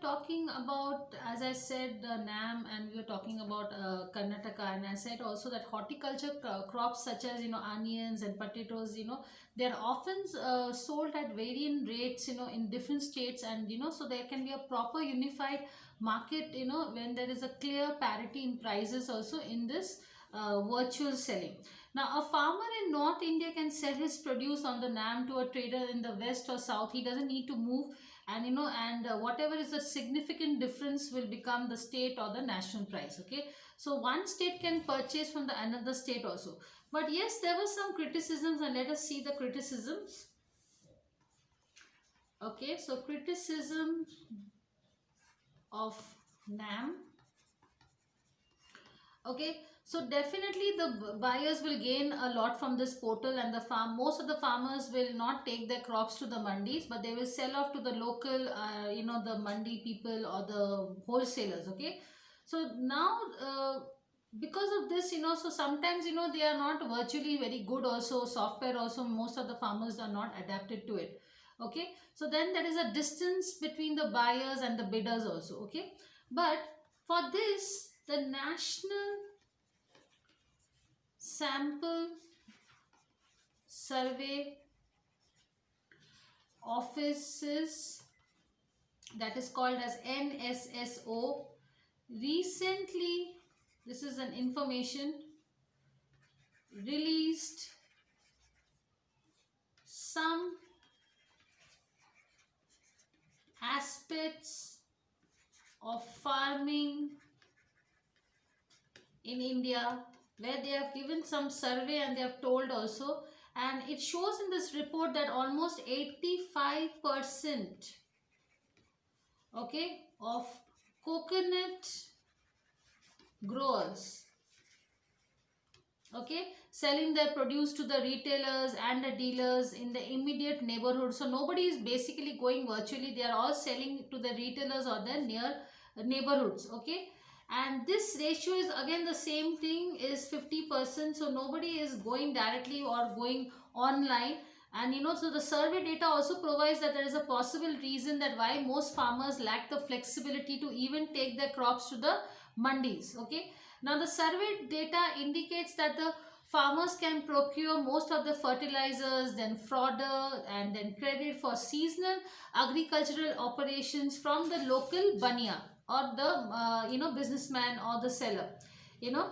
talking about, as I said, NAM, and we were talking about Karnataka, and I said also that horticulture crops such as onions and potatoes, they're often sold at varying rates, in different states, and so there can be a proper unified market, when there is a clear parity in prices also in this virtual selling. Now, a farmer in North India can sell his produce on the NAM to a trader in the west or south. He doesn't need to move, and whatever is the significant difference will become the state or the national price. Okay, so one state can purchase from the another state also. But yes, there were some criticisms, and let us see the criticisms. Okay, so criticism of NAM. Okay, so definitely the buyers will gain a lot from this portal, and the most of the farmers will not take their crops to the mandis, but they will sell off to the local, the mandi people or the wholesalers. Okay, so now because of this, so sometimes they are not virtually very good. Also, software also, most of the farmers are not adapted to it. Okay, so then there is a distance between the buyers and the bidders also. Okay, but for this, the National Sample Survey Offices, that is called as NSSO, recently, this is an information, released some aspects of farming in India, where they have given some survey and they have told also, and it shows in this report that almost 85%, okay, of coconut growers, okay, selling their produce to the retailers and the dealers in the immediate neighborhood. So nobody is basically going virtually, they are all selling to the retailers or their near neighborhoods. Okay, and this ratio is again the same thing, is 50%. So nobody is going directly or going online. And so the survey data also provides that there is a possible reason that why most farmers lack the flexibility to even take their crops to the mandis. Okay, now the survey data indicates that the farmers can procure most of the fertilizers, then fodder, and then credit for seasonal agricultural operations from the local bania or the businessman or the seller. you know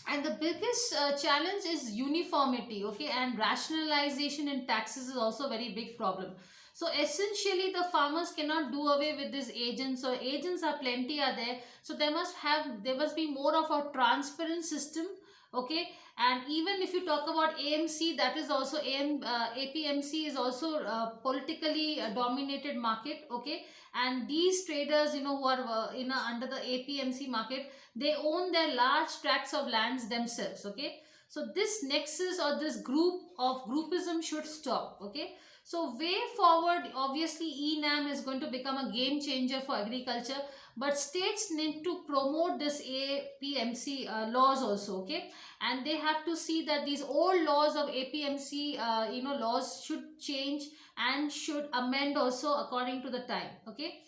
and the biggest challenge is uniformity. Okay, and rationalization in taxes is also a very big problem. So essentially the farmers cannot do away with these agents, so agents are plenty are there, so there must be more of a transparent system. Okay, and even if you talk about AMC, that is also APMC is also politically dominated market. Okay, and these traders, who are under the APMC market, they own their large tracts of lands themselves. Okay, so this nexus or this groupism should stop. Okay, so way forward, obviously ENAM is going to become a game changer for agriculture, but states need to promote this APMC laws also. Okay, and they have to see that these old laws of APMC laws should change and should amend also according to the time. Okay,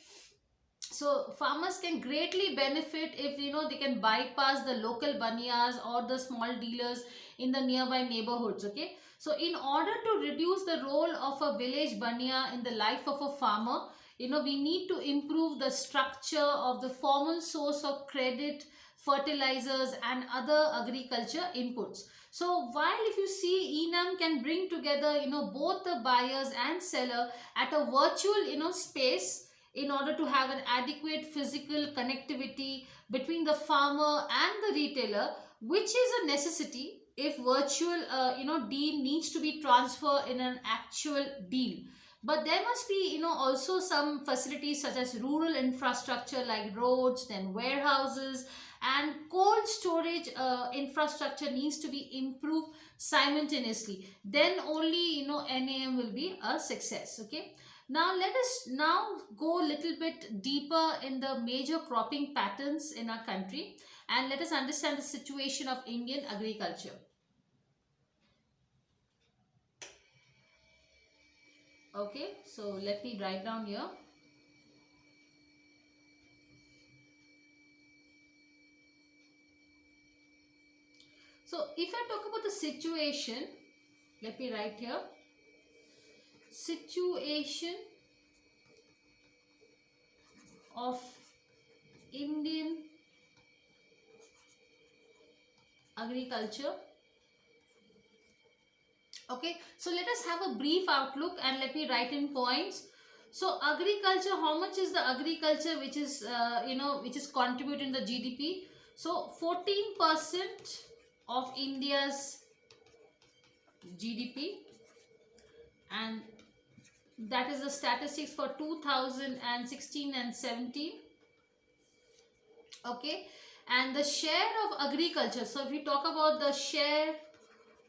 so farmers can greatly benefit if they can bypass the local banias or the small dealers in the nearby neighborhoods. Okay, so in order to reduce the role of a village bania in the life of a farmer, we need to improve the structure of the formal source of credit, fertilizers and other agriculture inputs. So while if you see, ENAM can bring together both the buyers and seller at a virtual space, in order to have an adequate physical connectivity between the farmer and the retailer, which is a necessity if virtual deal needs to be transferred in an actual deal. But there must be also some facilities such as rural infrastructure like roads, then warehouses and cold storage infrastructure needs to be improved simultaneously. Then only NAM will be a success. Okay, now let us now go a little bit deeper in the major cropping patterns in our country, and let us understand the situation of Indian agriculture. Okay, so let me write down here. So if I talk about the situation, let me write here, situation of Indian agriculture. Okay, so let us have a brief outlook and let me write in points. So agriculture, how much is the agriculture which is which is contributing the GDP? So 14% of India's GDP, and that is the statistics for 2016 and 17. Okay, and the share of agriculture, so if we talk about the share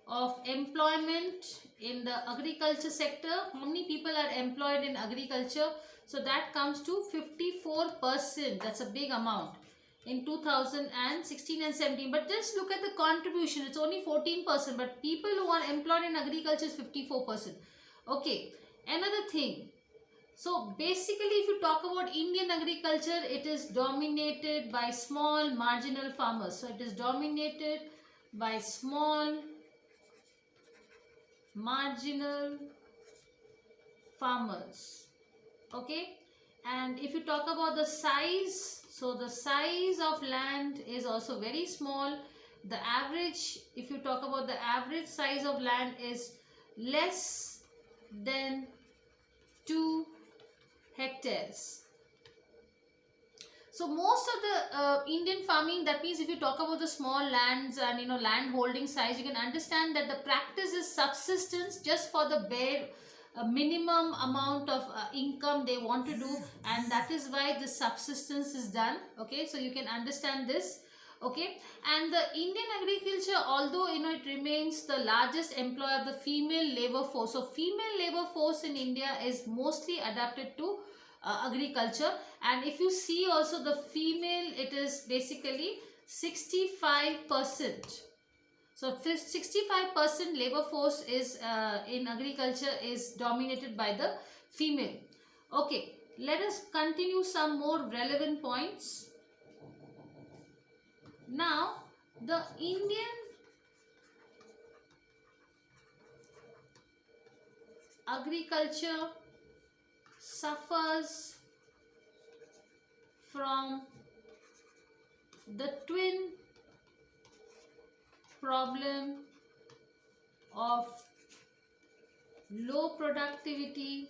of employment in the agriculture sector, how many people are employed in agriculture? So that comes to 54%. That's a big amount in 2016 and 17. But just look at the contribution, it's only 14%, but people who are employed in agriculture is 54%. Okay, another thing, so basically if you talk about Indian agriculture, it is dominated by small marginal farmers. So it is dominated by small marginal farmers. Okay, and if you talk about the size, so the size of land is also very small. The average, if you talk about the average size of land, is less than 2 hectares. So most of the Indian farming, that means if you talk about the small lands and land holding size, you can understand that the practice is subsistence, just for the bare minimum amount of income they want to do, and that is why the subsistence is done. Okay, so you can understand this. Okay, and the Indian agriculture, although it remains the largest employer of the female labor force. So female labor force in India is mostly adapted to agriculture, and if you see also the female, it is basically 65%. So 65% labor force is in agriculture is dominated by the female. Okay, let us continue some more relevant points. Now, the Indian agriculture suffers from the twin problem of low productivity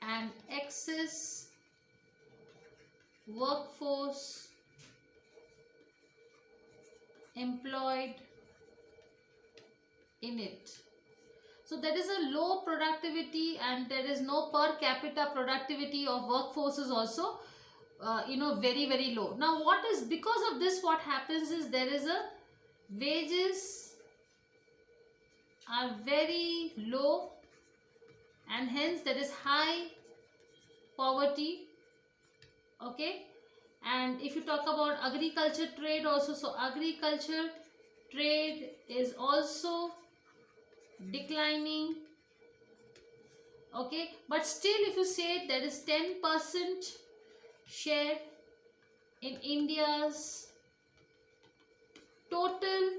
and excess workforce employed in it. So there is a low productivity and there is no per capita productivity of workforces also very, very low. Now what is, because of this, what happens is there is a wages are very low and hence there is high poverty. Okay, and if you talk about agriculture trade also, so agriculture trade is also declining. Okay, but still if you say there is 10% share in India's total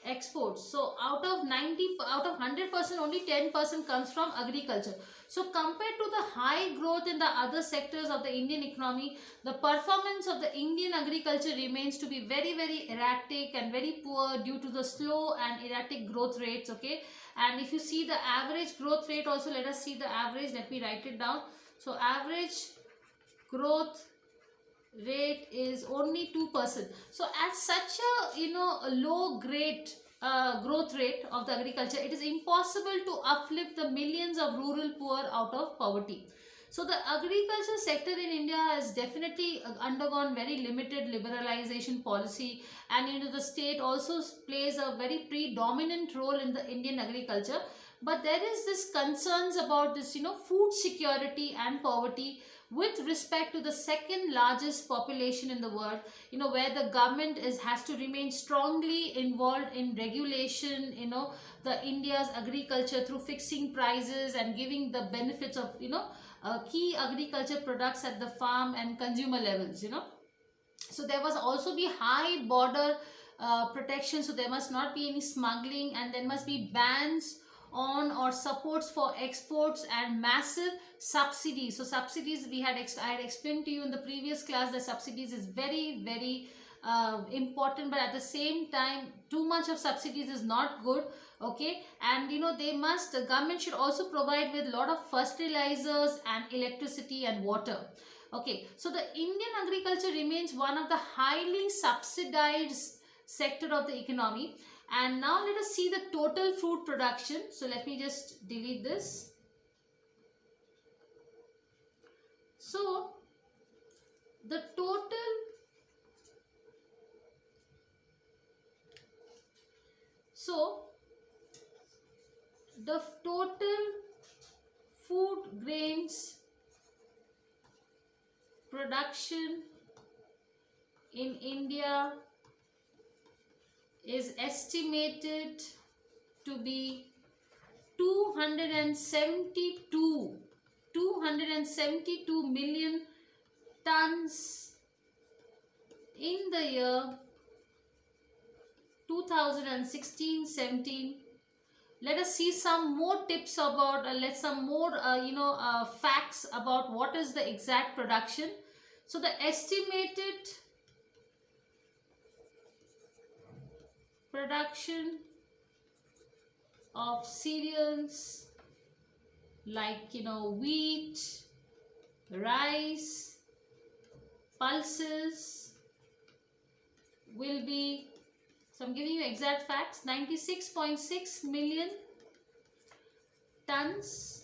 exports. So out of 100%, only 10% comes from agriculture. So compared to the high growth in the other sectors of the Indian economy, the performance of the Indian agriculture remains to be very, very erratic and very poor due to the slow and erratic growth rates. Okay, and if you see the average growth rate also, let us see the average. Let me write it down. So average growth rate is only 2%. So at such a low grade growth rate of the agriculture, it is impossible to uplift the millions of rural poor out of poverty. So the agriculture sector in India has definitely undergone very limited liberalization policy, and the state also plays a very predominant role in the Indian agriculture. But there is this concerns about this food security and poverty with respect to the second largest population in the world, where the government has to remain strongly involved in regulation, the India's agriculture through fixing prices and giving the benefits of key agriculture products at the farm and consumer levels. So there must also be high border protection, so there must not be any smuggling, and there must be bans on or supports for exports and massive subsidies. So subsidies, I had explained to you in the previous class that subsidies is very very important, but at the same time too much of subsidies is not good. Okay, and the government should also provide with a lot of fertilizers and electricity and water. Okay, so the Indian agriculture remains one of the highly subsidized sector of the economy. And now let us see the total food production. So let me just delete this. So the total food grains production in India is estimated to be 272 million tons in the year 2016-17. Let us see some more tips about, facts about what is the exact production. So the estimated production of cereals like wheat, rice, pulses will be, so I'm giving you exact facts, 96.6 million tons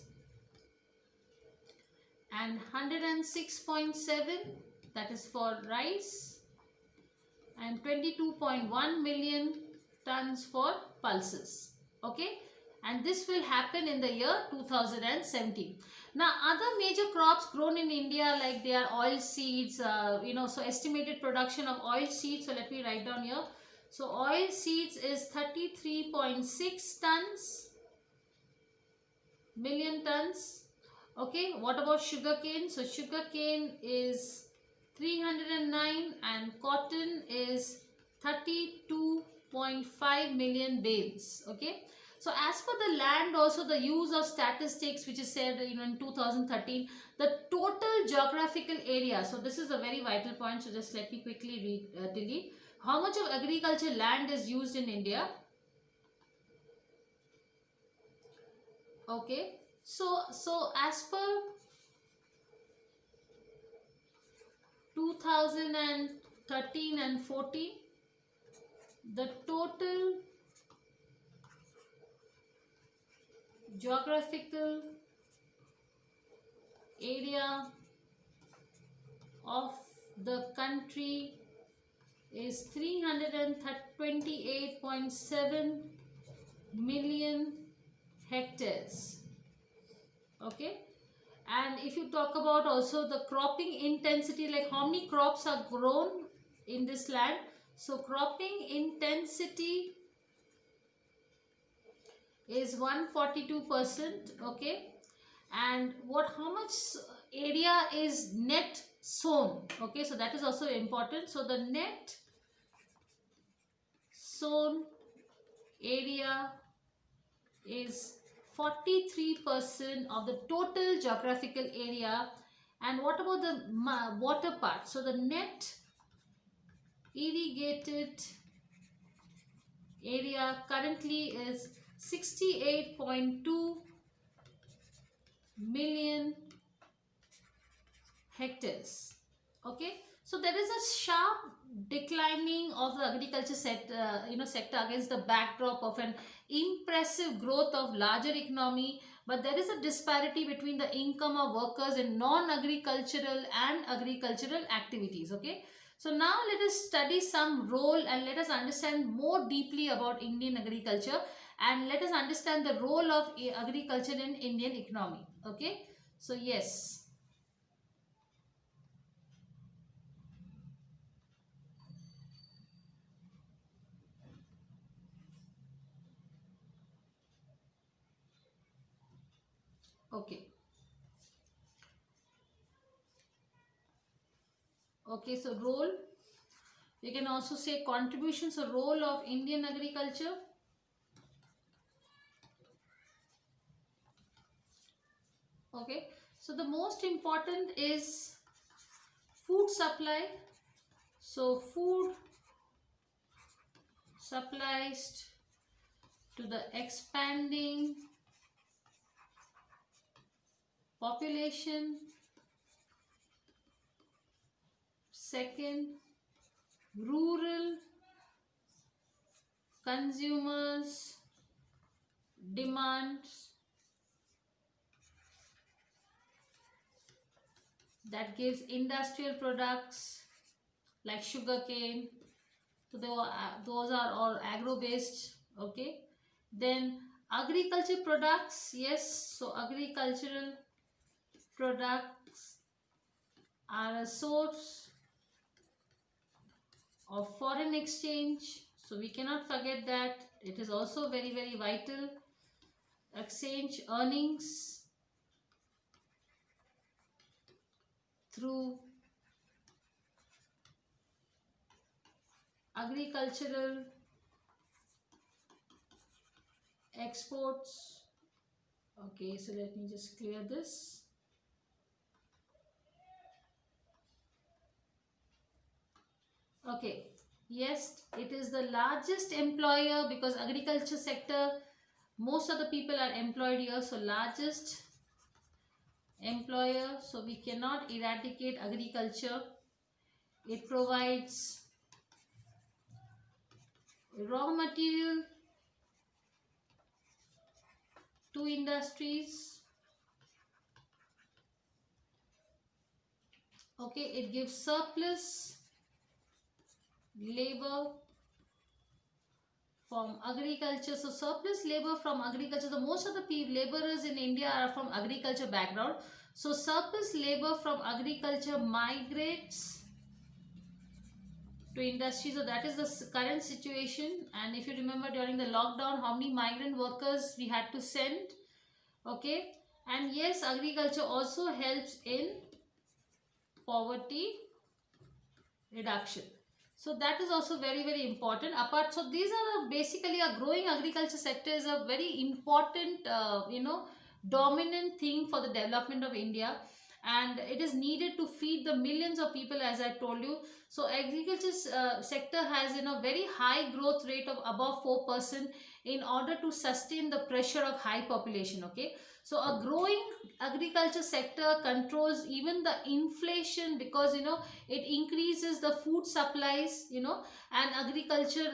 and 106.7, that is for rice, and 22.1 million tons for pulses. Okay, and this will happen in the year 2017. Now other major crops grown in India, like they are oil seeds, so estimated production of oil seeds, so let me write down here. So oil seeds is 33.6 million tons. Okay, what about sugarcane? So sugarcane is 309 and cotton is 32.5 million bales. Okay, so as per the land, also the use of statistics which is said in 2013, the total geographical area, so this is a very vital point, so just let me quickly delete. How much of agriculture land is used in India? Okay, so as per 2013 and 14, the total geographical area of the country is 328.7 million hectares. Okay, and if you talk about also the cropping intensity, like how many crops are grown in this land, so cropping intensity is 142%. Okay, and how much area is net sown? Okay, so that is also important. So the net sown area is 43% of the total geographical area. And what about the water part? So the net irrigated area currently is 68.2 million hectares. Okay, so there is a sharp declining of the agriculture sector against the backdrop of an impressive growth of larger economy, but there is a disparity between the income of workers in non-agricultural and agricultural activities. Okay, so now let us study some role and let us understand more deeply about Indian agriculture, and let us understand the role of agriculture in Indian economy. Okay, so yes. Okay. Okay, so role. You can also say contributions or role of Indian agriculture. Okay, so the most important is food supply. So food supplies to the expanding population. Second, rural consumers demands, that gives industrial products like sugarcane. So those are all agro based. Okay, then agriculture products, yes, so agricultural products are a source of foreign exchange, so we cannot forget that. It is also very very vital. Exchange earnings through agricultural exports. Okay, so let me just clear this. Okay, yes, it is the largest employer because agriculture sector, most of the people are employed here, so largest employer. So we cannot eradicate agriculture. It provides raw material to industries. Okay, it gives surplus labor from agriculture. So surplus labor from agriculture, the most of the laborers in India are from agriculture background. So surplus labor from agriculture migrates to industry. So that is the current situation. And if you remember during the lockdown, how many migrant workers we had to send. Okay, and yes, agriculture also helps in poverty reduction. So that is also very very important. Apart, so these are basically a growing agriculture sector is a very important dominant thing for the development of India, and it is needed to feed the millions of people, as I told you. So agriculture sector has very high growth rate of above 4% in order to sustain the pressure of high population. Okay, so a growing agriculture sector controls even the inflation because it increases the food supplies, and agriculture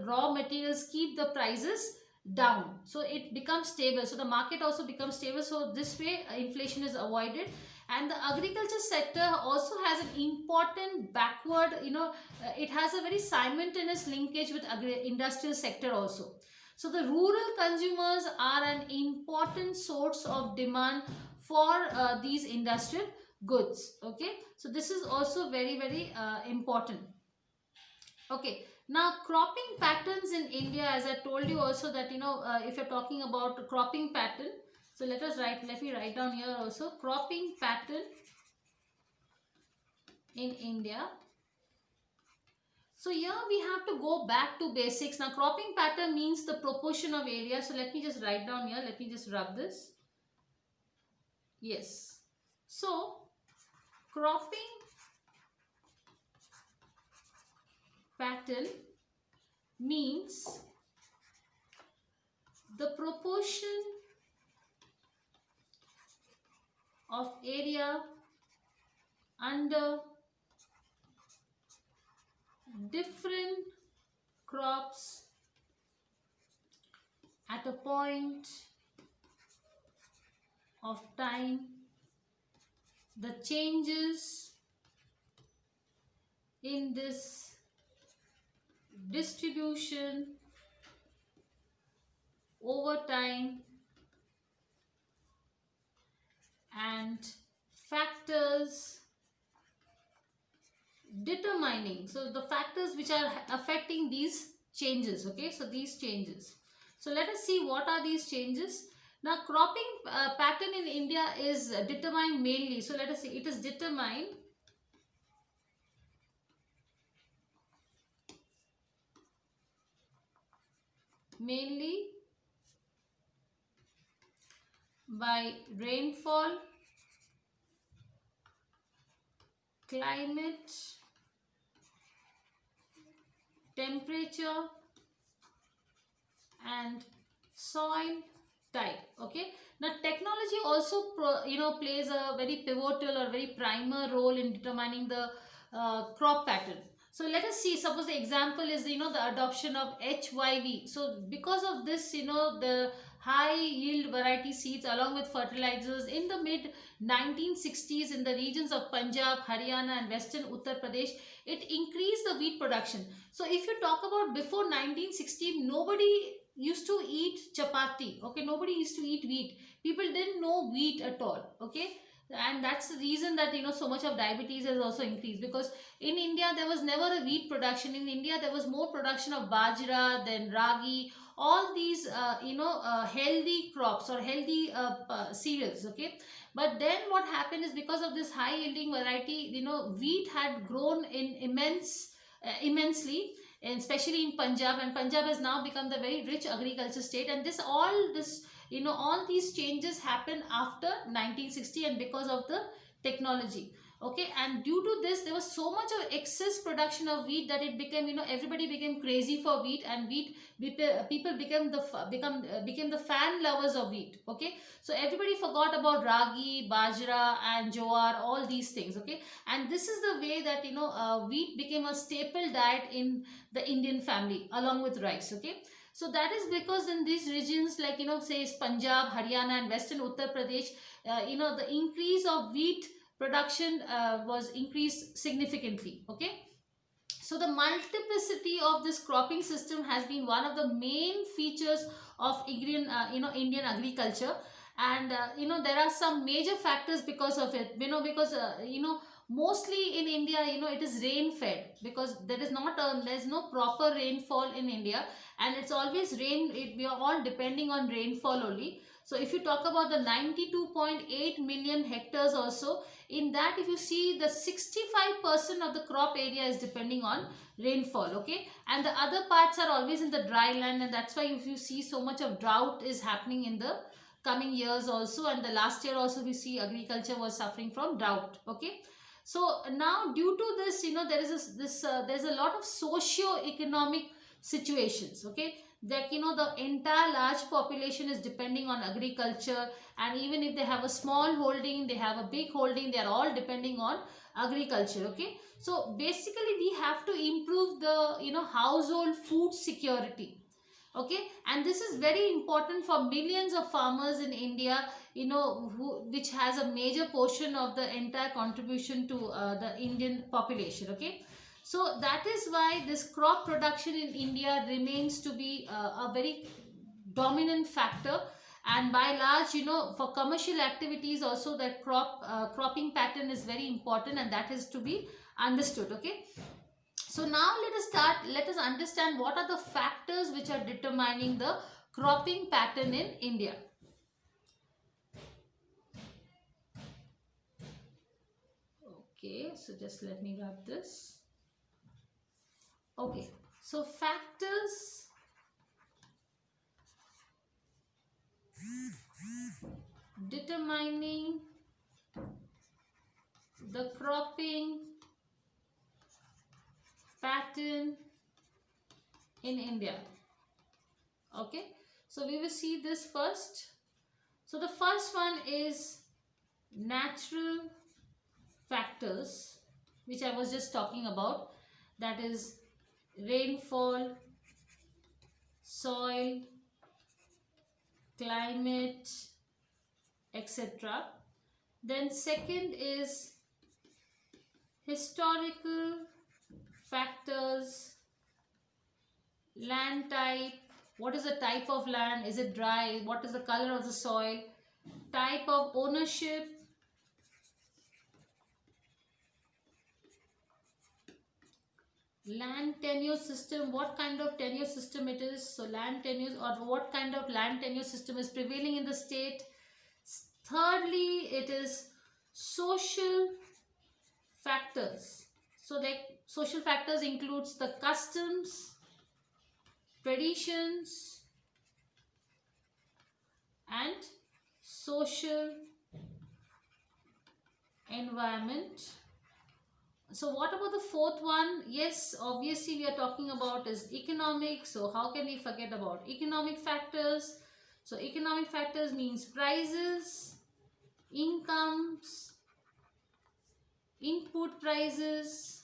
raw materials keep the prices down, so it becomes stable, so the market also becomes stable, so this way inflation is avoided. And the agriculture sector also has an important backward, it has a very simultaneous linkage with industrial sector also. So the rural consumers are an important source of demand for these industrial goods. Okay, so this is also very very important. Okay, now cropping patterns in India, as I told you also that if you're talking about cropping pattern, so let me write down here also cropping pattern in India. So here we have to go back to basics. Now cropping pattern means the proportion of area. So let me just write down here. Let me just rub this. Yes. So cropping pattern means the proportion of area under different crops at a point of time. The changes in this distribution over time and factors determining, so the factors which are affecting these changes. Okay, so these changes, so let us see what are these changes. Now cropping pattern in India is determined mainly, so let us see, it is determined mainly by rainfall, climate, temperature, and soil type. Okay, now technology also plays a very pivotal or very primer role in determining the crop pattern. So let us see, suppose the example is the adoption of HYV. So because of this, the high yield variety seeds along with fertilizers in the mid 1960s in the regions of Punjab, Haryana and western Uttar Pradesh, it increased the wheat production. So if you talk about before 1960, nobody used to eat chapati. Okay, nobody used to eat wheat. People didn't know wheat at all. Okay, and that's the reason that so much of diabetes has also increased, because in India there was never a wheat production. In India there was more production of bajra, then ragi, all these healthy crops or healthy cereals. Okay, but then what happened is, because of this high yielding variety, wheat had grown in immensely, and especially in Punjab, and Punjab has now become the very rich agriculture state. And all these changes happened after 1960, and because of the technology. Okay, and due to this there was so much of excess production of wheat that it became, everybody became crazy for wheat, and people became the fan lovers of wheat. Okay, so everybody forgot about ragi, bajra and jowar, all these things. Okay, and this is the way that wheat became a staple diet in the Indian family along with rice. Okay, so that is because in these regions like say Punjab, Haryana and western Uttar Pradesh, the increase of wheat production was increased significantly. Okay, so the multiplicity of this cropping system has been one of the main features of Indian agriculture. And there are some major factors because of it. Because mostly in India, it is rain fed, because there's no proper rainfall in India, and it's always rain. We are all depending on rainfall only. So if you talk about the 92.8 million hectares also, in that if you see, the 65% of the crop area is depending on rainfall. Okay, and the other parts are always in the dry land, and that's why if you see, so much of drought is happening in the coming years also. And the last year also we see agriculture was suffering from drought. Okay, so now due to this, there's a lot of socio-economic situations. Okay, that the entire large population is depending on agriculture, and even if they have a small holding, they have a big holding, they are all depending on agriculture. Okay, so basically we have to improve the household food security. Okay, and this is very important for millions of farmers in India, which has a major portion of the entire contribution to the Indian population. Okay, so that is why this crop production in India remains to be a very dominant factor. And by large, for commercial activities also, that cropping pattern is very important, and that is to be understood. Okay, so now let us understand what are the factors which are determining the cropping pattern in India. Okay, so just let me wrap this. Okay, so factors determining the cropping pattern in India. Okay, so we will see this first. So the first one is natural factors, which I was just talking about, that is rainfall, soil, climate, etc. Then second is historical factors, land type, what is the type of land, is it dry, what is the color of the soil, type of ownership, land tenure system, what kind of tenure system it is. So land tenure, or what kind of land tenure system is prevailing in the state. Thirdly, it is social factors. So like social factors includes the customs, traditions, and social environment. So what about the fourth one? Yes, obviously we are talking about is economic. So how can we forget about economic factors? So economic factors means prices, incomes, input prices,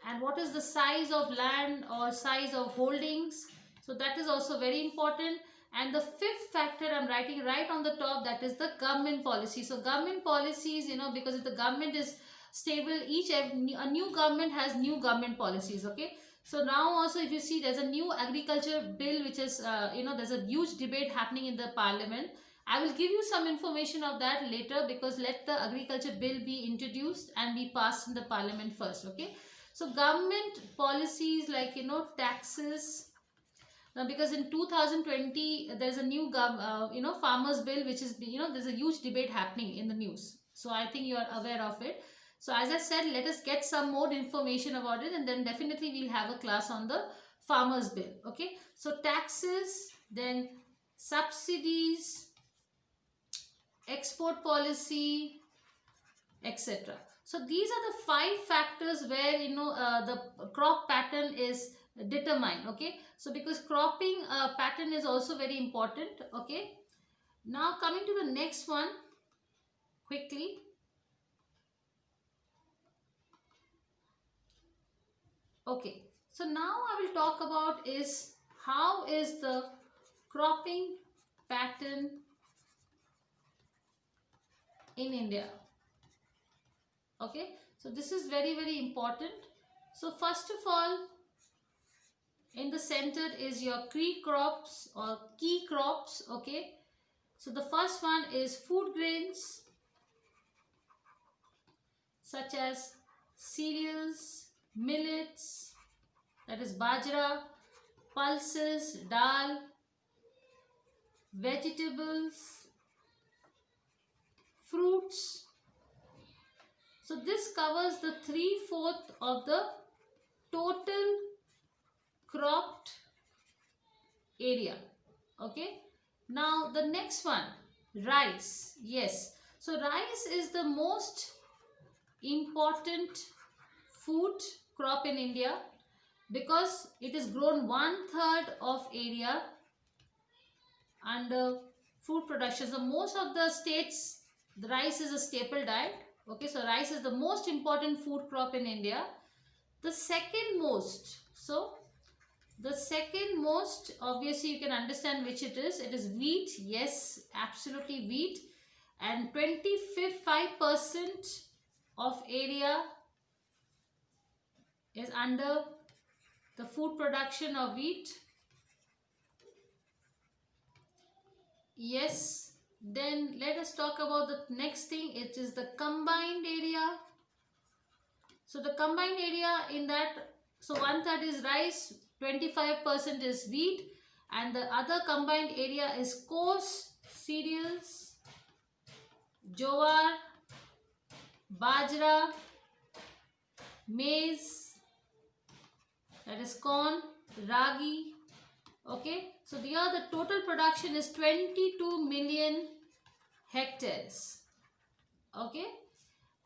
and what is the size of land or size of holdings. So that is also very important. And the fifth factor I'm writing right on the top, that is the government policy. So government policies, because if the government is stable, a new government has new government policies. Okay, so now also if you see, there's a new agriculture bill which is there's a huge debate happening in the parliament. I will give you some information of that later, because let the agriculture bill be introduced and be passed in the parliament first. Okay, so government policies like taxes. Now, because in 2020 there's a new farmers bill which is there's a huge debate happening in the news. So I think you are aware of it. So as I said, let us get some more information about it, and then definitely we'll have a class on the farmers bill. Okay, so taxes, then subsidies, export policy, etc. So these are the 5 factors where the crop pattern is determined. Okay, so because cropping pattern is also very important. Okay, now coming to the next one quickly. Okay, so now I will talk about is how is the cropping pattern in India. Okay, so this is very, very important. So first of all, in the center is your key crops or key crops. Okay, so the first one is food grains such as cereals, millets, that is bajra, pulses, dal, vegetables, fruits. So this covers the 3/4 of the total cropped area. Okay, now the next one, rice. Yes, so rice is the most important food crop in India, because it is grown 1/3 of area under food production. So most of the states, the rice is a staple diet. Okay, so rice is the most important food crop in India. The second most, obviously you can understand which it is. It is wheat. Yes, absolutely wheat. And 25% of area is under the food production of wheat. Yes. Then let us talk about the next thing. It is the combined area. So the combined area in that, so 1/3 is rice, 25% is wheat, and the other combined area is coarse cereals, jowar, bajra, maize, that is corn, ragi. Okay, so here the total production is 22 million hectares. Okay,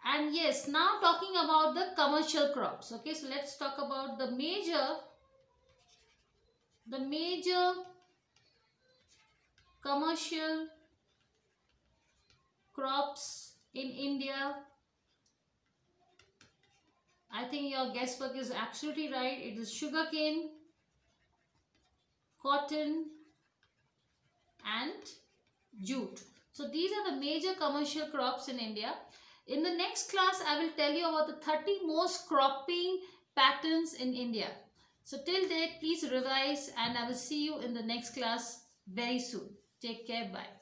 and yes, now talking about the commercial crops. Okay, so let's talk about the major commercial crops in India. I think your guesswork is absolutely right. It is sugarcane, cotton, and jute. So these are the major commercial crops in India. In the next class, I will tell you about the 30 most cropping patterns in India. So till date, please revise, and I will see you in the next class very soon. Take care. Bye.